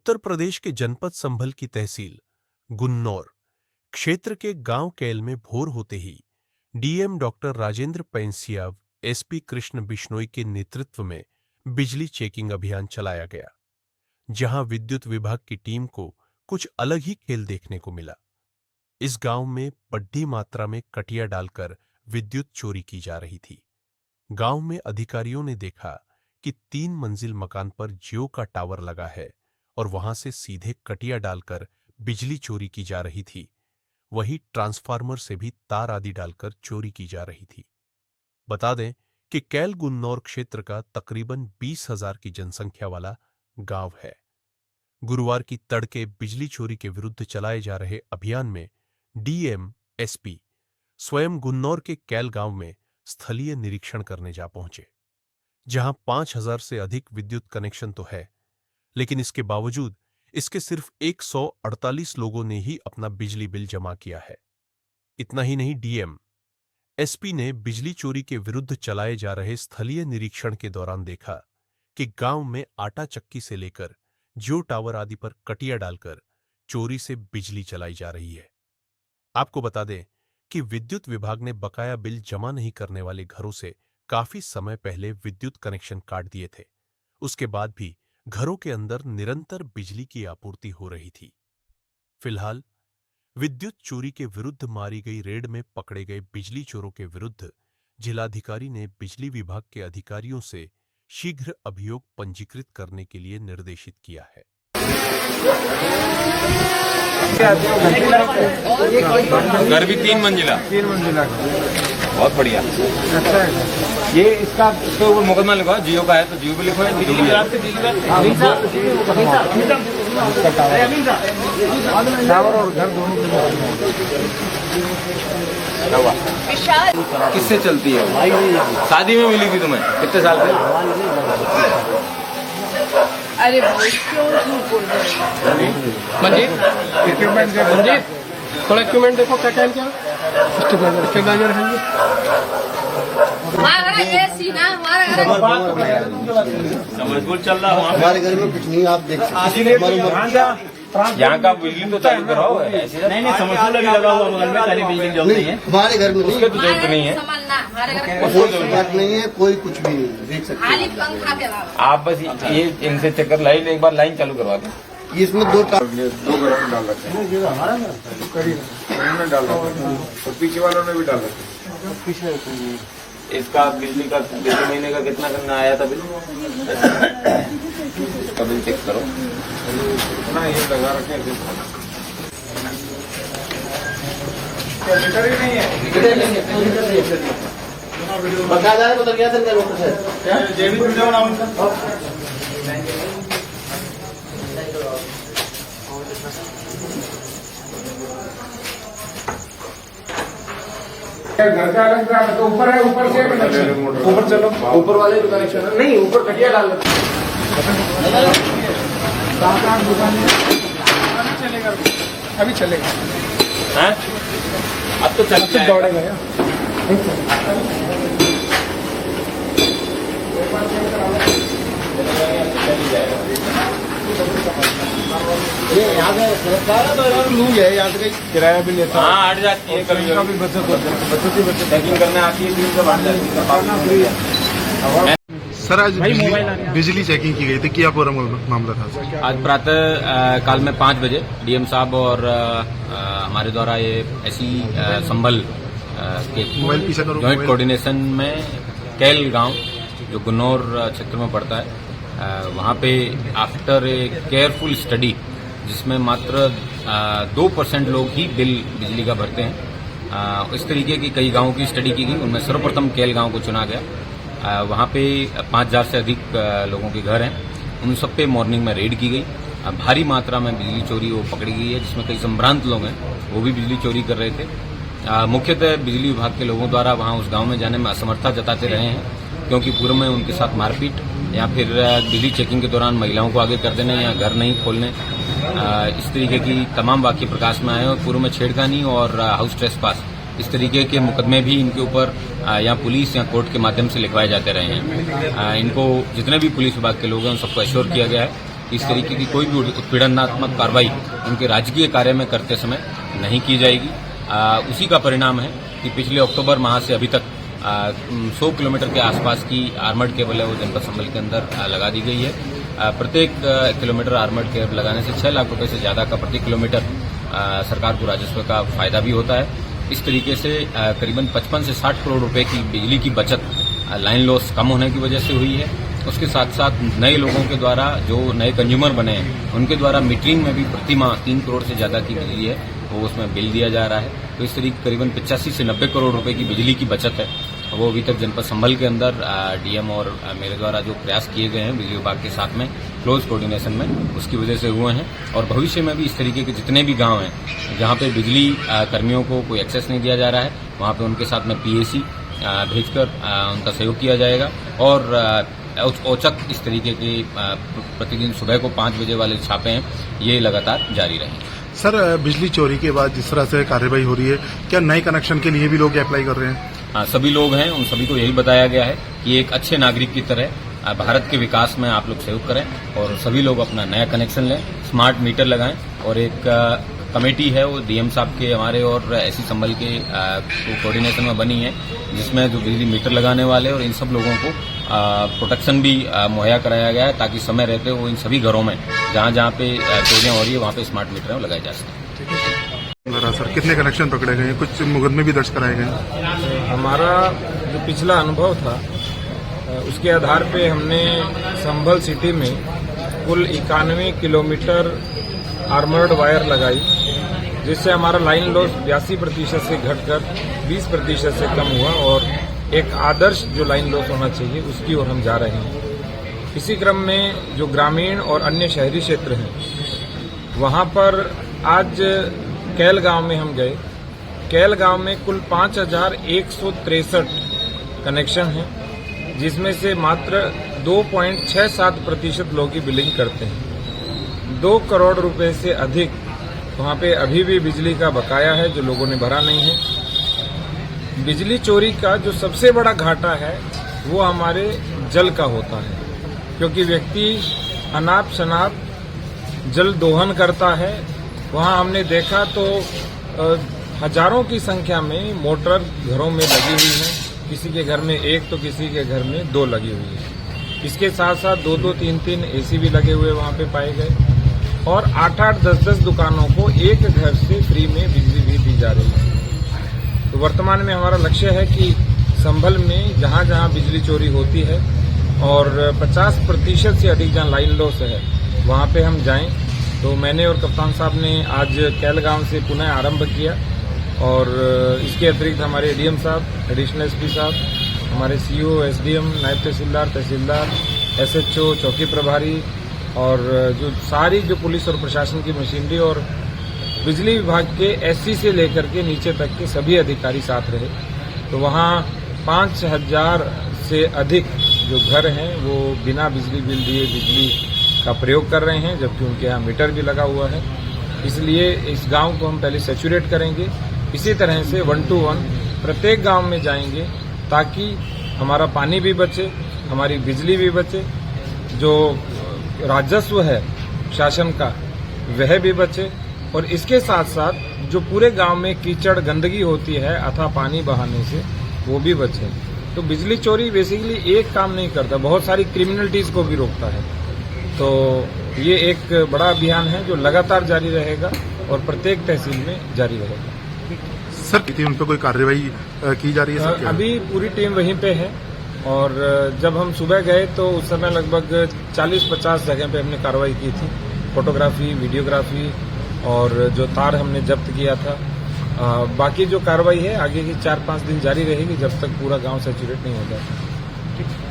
उत्तर प्रदेश के जनपद संभल की तहसील गुन्नौर क्षेत्र के गांव कैल में भोर होते ही डीएम डॉक्टर राजेंद्र पैंसियाव एसपी कृष्ण बिश्नोई के नेतृत्व में बिजली चेकिंग अभियान चलाया गया, जहां विद्युत विभाग की टीम को कुछ अलग ही खेल देखने को मिला। इस गांव में बड़ी मात्रा में कटिया डालकर विद्युत चोरी की जा रही थी। गांव में अधिकारियों ने देखा कि 3 मंजिल मकान पर जियो का टावर लगा है और वहां से सीधे कटिया डालकर बिजली चोरी की जा रही थी। वहीं ट्रांसफार्मर से भी तार आदि डालकर चोरी की जा रही थी। बता दें कि कैल गुन्नौर क्षेत्र का तकरीबन 20,000 की जनसंख्या वाला गांव है। गुरुवार की तड़के बिजली चोरी के विरुद्ध चलाए जा रहे अभियान में डीएम एसपी स्वयं गुन्नौर के कैल गांव में स्थलीय निरीक्षण करने जा पहुंचे, जहां 5,000 से अधिक विद्युत कनेक्शन तो है, लेकिन इसके बावजूद इसके सिर्फ 148 लोगों ने ही अपना बिजली बिल जमा किया है। इतना ही नहीं, डीएम एसपी ने बिजली चोरी के विरुद्ध चलाए जा रहे स्थलीय निरीक्षण के दौरान देखा कि गांव में आटा चक्की से लेकर जियो टावर आदि पर कटिया डालकर चोरी से बिजली चलाई जा रही है। आपको बता दें कि विद्युत विभाग ने बकाया बिल जमा नहीं करने वाले घरों से काफी समय पहले विद्युत कनेक्शन काट दिए थे। उसके बाद भी घरों के अंदर निरंतर बिजली की आपूर्ति हो रही थी। फिलहाल विद्युत चोरी के विरुद्ध मारी गई रेड में पकड़े गए बिजली चोरों के विरुद्ध जिलाधिकारी ने बिजली विभाग के अधिकारियों से शीघ्र अभियोग पंजीकृत करने के लिए निर्देशित किया है। घर भी 3 मंजिला बहुत बढ़िया। अच्छा है। ये इसके ऊपर मुकदमा लिखा जियो का है तो जियो भी लिखो है। टावर और घर दोनों किससे चलती है? शादी में मिली थी तुम्हें? कितने साल से? अरे क्यों झूठ बोल रहे हो? मंजीत इक्विपमेंट का मंजीत थोड़ा इक्विपमेंट देखो क्या टाइम क्या स्टेबलाइजर है समझबूझ चल रहा है। हमारे घर में कुछ नहीं, आप देख सकते यहाँ का बिजली तो चालू कराओ। नहीं समझ लगा हुआ बगल में सारी बिजली जल रही है। हमारे घर में उसके तो जरूरत नहीं है, कोई जरूरत नहीं है, कोई कुछ भी नहीं देख सकते। आप बस ये इनसे चक्कर लाइन एक बार लाइन चालू करवा दें। इसमें 2 गरम डाल रखे हैं, डाल और पीछे वालों ने भी डाल रखे। इसका बिजली का पिछले महीने का कितना करना आया था बिल? इसका बिल चेक करो ना, ये लगा रखे हैं। नहीं है बता रहा है तो क्या घर का अलग तो ऊपर है, ऊपर से ऊपर चलो, ऊपर वाले भी कनेक्शन है। नहीं, ऊपर कटिया डाल दो। दुकान चलेगा, अभी चलेगा। अब तो चल दौड़ेगा यार। ये यहाँ पे लूज है, यहाँ से किराया भी लेता है। हाँ, हट जाती है कभी कभी बचत होती है, बचत ही बचत। चेकिंग करने आती है 3 से बढ़ जाती है। सर, आज बिजली चेकिंग की गई थी, क्या पूरा मामला था सर? आज प्रातः काल में 5 बजे डीएम साहब और हमारे द्वारा ये ऐसी संभल के जॉइंट कोऑर्डिनेशन में कैल गांव जो गुन्नौर क्षेत्र में पड़ता है, वहां पे आफ्टर ए केयरफुल स्टडी, जिसमें मात्र 2% लोग ही बिल बिजली का भरते हैं, इस तरीके की कई गांवों की स्टडी की गई। उनमें सर्वप्रथम कैल गांव को चुना गया। वहां पे 5,000 से अधिक लोगों के घर हैं। उन सब पे मॉर्निंग में रेड की गई। भारी मात्रा में बिजली चोरी वो पकड़ी गई है, जिसमें कई संभ्रांत लोग हैं, वो भी बिजली चोरी कर रहे थे। मुख्यतः बिजली विभाग के लोगों द्वारा वहां उस गांव में जाने में असमर्थता जताते रहे हैं, क्योंकि पूर्व में उनके साथ मारपीट या फिर बिजली चेकिंग के दौरान महिलाओं को आगे कर देने या घर नहीं खोलने, इस तरीके की तमाम वाक्य प्रकाश में आए और पूर्व में छेड़खानी और हाउस ट्रेसपास, इस तरीके के मुकदमे भी इनके ऊपर या पुलिस या कोर्ट के माध्यम से लिखवाए जाते रहे हैं। इनको जितने भी पुलिस विभाग के लोग हैं उन सबको एश्योर किया गया है कि इस तरीके की कोई भी उत्पीड़नात्मक कार्रवाई उनके राजकीय कार्य में करते समय नहीं की जाएगी। उसी का परिणाम है कि पिछले अक्टूबर माह से अभी तक 100 किलोमीटर के आसपास की आर्मर्ड केबल है वो जनपद संभल के अंदर लगा दी गई है। प्रत्येक किलोमीटर आर्मर्ड केबल लगाने से 6 लाख रुपए से ज्यादा का प्रति किलोमीटर सरकार को राजस्व का फायदा भी होता है। इस तरीके से करीबन 55 से 60 करोड़ रुपए की बिजली की बचत लाइन लॉस कम होने की वजह से हुई है। उसके साथ साथ नए लोगों के द्वारा जो नए कंज्यूमर बने हैं उनके द्वारा मीटरिंग में भी प्रति माह 3 करोड़ से ज्यादा की बिजली है वो उसमें बिल दिया जा रहा है। तो इस तरीके करीबन 85 से 90 करोड़ रुपए की बिजली की बचत है वो अभी तक जनपद संभल के अंदर डीएम और मेरे द्वारा जो प्रयास किए गए हैं बिजली विभाग के साथ में क्लोज कोऑर्डिनेशन में उसकी वजह से हुए हैं। और भविष्य में भी इस तरीके के जितने भी गांव हैं जहां पे बिजली कर्मियों को कोई एक्सेस नहीं दिया जा रहा है वहां पे उनके साथ में पीएसी भेजकर उनका सहयोग किया जाएगा। और औचक इस तरीके के प्रतिदिन सुबह को 5 बजे वाले छापे हैं ये लगातार जारी रहेंगे। सर, बिजली चोरी के बाद जिस तरह से कार्रवाई हो रही है, क्या नए कनेक्शन के लिए भी लोग अप्लाई कर रहे हैं? हाँ, सभी लोग हैं, उन सभी को यही बताया गया है कि एक अच्छे नागरिक की तरह भारत के विकास में आप लोग सहयोग करें और सभी लोग अपना नया कनेक्शन लें, स्मार्ट मीटर लगाएं। और एक कमेटी है वो डीएम साहब के हमारे और एससी संभल के कोऑर्डिनेशन में बनी है जिसमें जो बिजली मीटर लगाने वाले और इन सब लोगों को प्रोटेक्शन भी मुहैया कराया गया है ताकि समय रहते वो इन सभी घरों में जहां जहां पे चोरियां हो रही है वहां पे स्मार्ट मीटर लगाए जा सकें। सर, कितने कनेक्शन पकड़े गए हैं? कुछ मुकदमे भी दर्ज कराए गए? हमारा जो पिछला अनुभव था उसके आधार पे हमने संभल सिटी में कुल 91 किलोमीटर आर्मर्ड वायर लगाई जिससे हमारा लाइन लॉस 82% से घटकर 20% से कम हुआ और एक आदर्श जो लाइन लॉस होना चाहिए उसकी ओर हम जा रहे हैं। इसी क्रम में जो ग्रामीण और अन्य शहरी क्षेत्र हैं वहां पर आज कैल गांव में हम गए। कैल गांव में कुल 5163 कनेक्शन हैं जिसमें से मात्र 2.67% लोग ही बिलिंग करते हैं। 2 करोड़ रुपए से अधिक वहां पे अभी भी बिजली का बकाया है जो लोगों ने भरा नहीं है। बिजली चोरी का जो सबसे बड़ा घाटा है वो हमारे जल का होता है क्योंकि व्यक्ति अनाप शनाप जल दोहन करता है। वहां हमने देखा तो हजारों की संख्या में मोटर घरों में लगी हुई है, किसी के घर में 1 तो किसी के घर में 2 लगी हुई है। इसके साथ साथ 2-2, 3-3 एसी भी लगे हुए वहां पे पाए गए और 8-8, 10-10 दुकानों को एक घर से फ्री में बिजली भी दी जा रही है। तो वर्तमान में हमारा लक्ष्य है कि संभल में जहां जहां बिजली चोरी होती है और 50% से अधिक जहां लाइन लॉस है वहां पे हम जाएं। तो मैंने और कप्तान साहब ने आज कैल गांव से पुनः आरंभ किया और इसके अतिरिक्त हमारे डीएम साहब, एडिशनल एसपी साहब, हमारे सीओ, एसडीएम, नायब तहसीलदार, एसएचओ, चौकी प्रभारी और जो सारी जो पुलिस और प्रशासन की मशीनरी और बिजली विभाग के एससी से लेकर के नीचे तक के सभी अधिकारी साथ रहे। तो वहाँ 5000 से अधिक जो घर हैं वो बिना बिजली बिल दिए बिजली का प्रयोग कर रहे हैं जबकि उनके यहाँ मीटर भी लगा हुआ है। इसलिए इस गांव को हम पहले सैचुरेट करेंगे। इसी तरह से 1 to 1 प्रत्येक गांव में जाएंगे ताकि हमारा पानी भी बचे, हमारी बिजली भी बचे, जो राजस्व है शासन का वह भी बचे और इसके साथ साथ जो पूरे गांव में कीचड़ गंदगी होती है अथवा पानी बहाने से वो भी बचे। तो बिजली चोरी बेसिकली एक काम नहीं करता, बहुत सारी क्रिमिनलिटीज को भी रोकता है। तो ये एक बड़ा अभियान है जो लगातार जारी रहेगा और प्रत्येक तहसील में जारी रहेगा। सर, उन पर कोई कार्रवाई की जा रही है? सर, अभी पूरी टीम वहीं पे है और जब हम सुबह गए तो उस समय लगभग 40-50 जगह पे हमने कार्रवाई की थी, फोटोग्राफी, वीडियोग्राफी और जो तार हमने जब्त किया था। बाकी जो कार्रवाई है आगे की 4-5 दिन जारी रहेगी जब तक पूरा गांव सैचुरेट नहीं हो जाता।